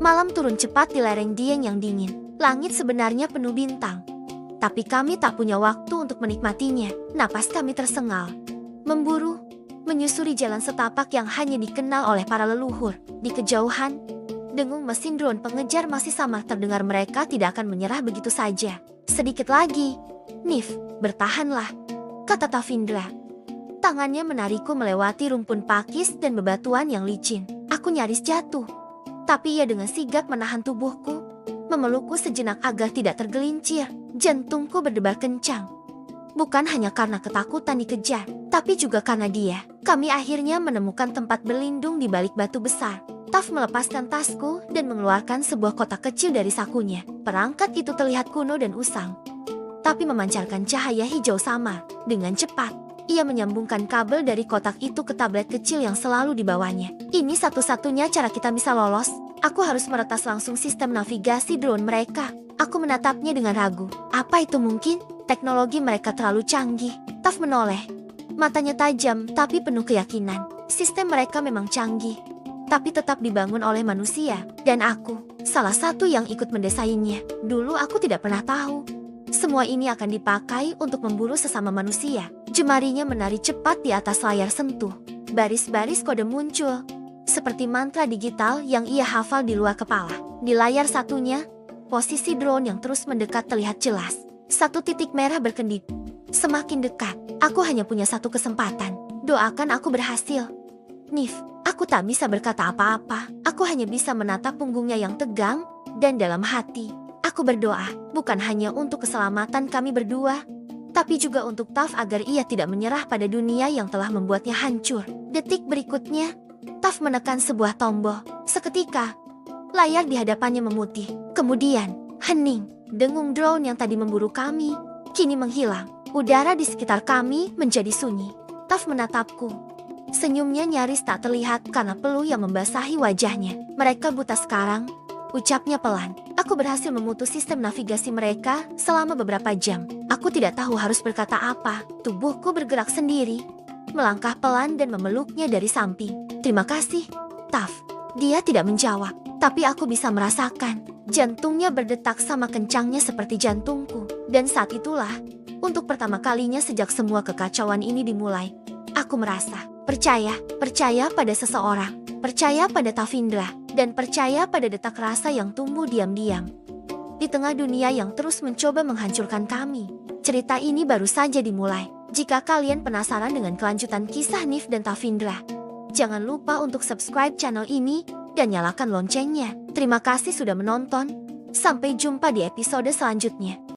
Malam turun cepat di lereng Dieng yang dingin. Langit sebenarnya penuh bintang. Tapi kami tak punya waktu untuk menikmatinya. Napas kami tersengal. Memburu, menyusuri jalan setapak yang hanya dikenal oleh para leluhur. Di kejauhan, dengung mesin drone pengejar masih samar terdengar. Mereka tidak akan menyerah begitu saja. Sedikit lagi. Nif, bertahanlah, kata Tavindra. Tangannya menarikku melewati rumpun pakis dan bebatuan yang licin. Aku nyaris jatuh. Tapi ia dengan sigap menahan tubuhku, memelukku sejenak agar tidak tergelincir. Jantungku berdebar kencang. Bukan hanya karena ketakutan dikejar, tapi juga karena dia. Kami akhirnya menemukan tempat berlindung di balik batu besar. Tav melepaskan tasku dan mengeluarkan sebuah kotak kecil dari sakunya. Perangkat itu terlihat kuno dan usang, tapi memancarkan cahaya hijau samar. Dengan cepat, ia menyambungkan kabel dari kotak itu ke tablet kecil yang selalu dibawanya. Ini satu-satunya cara kita bisa lolos. Aku harus meretas langsung sistem navigasi drone mereka. Aku menatapnya dengan ragu. Apa itu mungkin? Teknologi mereka terlalu canggih. Tav menoleh. Matanya tajam tapi penuh keyakinan. Sistem mereka memang canggih, tapi tetap dibangun oleh manusia. Dan aku, salah satu yang ikut mendesainnya. Dulu aku tidak pernah tahu semua ini akan dipakai untuk memburu sesama manusia. Jemarinya menari cepat di atas layar sentuh. Baris-baris kode muncul, seperti mantra digital yang ia hafal di luar kepala. Di layar satunya, posisi drone yang terus mendekat terlihat jelas. Satu titik merah berkedip. Semakin dekat. Aku hanya punya satu kesempatan. Doakan aku berhasil. Nif, aku tak bisa berkata apa-apa. Aku hanya bisa menatap punggungnya yang tegang, dan dalam hati aku berdoa, bukan hanya untuk keselamatan kami berdua, tapi juga untuk Tav agar ia tidak menyerah pada dunia yang telah membuatnya hancur. Detik berikutnya, Tav menekan sebuah tombol. Seketika, layar di hadapannya memutih. Kemudian, hening. Dengung drone yang tadi memburu kami kini menghilang. Udara di sekitar kami menjadi sunyi. Tav menatapku. Senyumnya nyaris tak terlihat karena peluh yang membasahi wajahnya. Mereka buta sekarang, ucapnya pelan. Aku berhasil memutus sistem navigasi mereka selama beberapa jam. Aku tidak tahu harus berkata apa. Tubuhku bergerak sendiri, melangkah pelan dan memeluknya dari samping. Terima kasih, Tav. Dia tidak menjawab, tapi aku bisa merasakan jantungnya berdetak sama kencangnya seperti jantungku. Dan saat itulah, untuk pertama kalinya sejak semua kekacauan ini dimulai, aku merasa percaya pada seseorang. Percaya pada Tavindra, dan percaya pada detak rasa yang tumbuh diam-diam di tengah dunia yang terus mencoba menghancurkan kami. Cerita ini baru saja dimulai. Jika kalian penasaran dengan kelanjutan kisah Nif dan Tavindra, jangan lupa untuk subscribe channel ini dan nyalakan loncengnya. Terima kasih sudah menonton. Sampai jumpa di episode selanjutnya.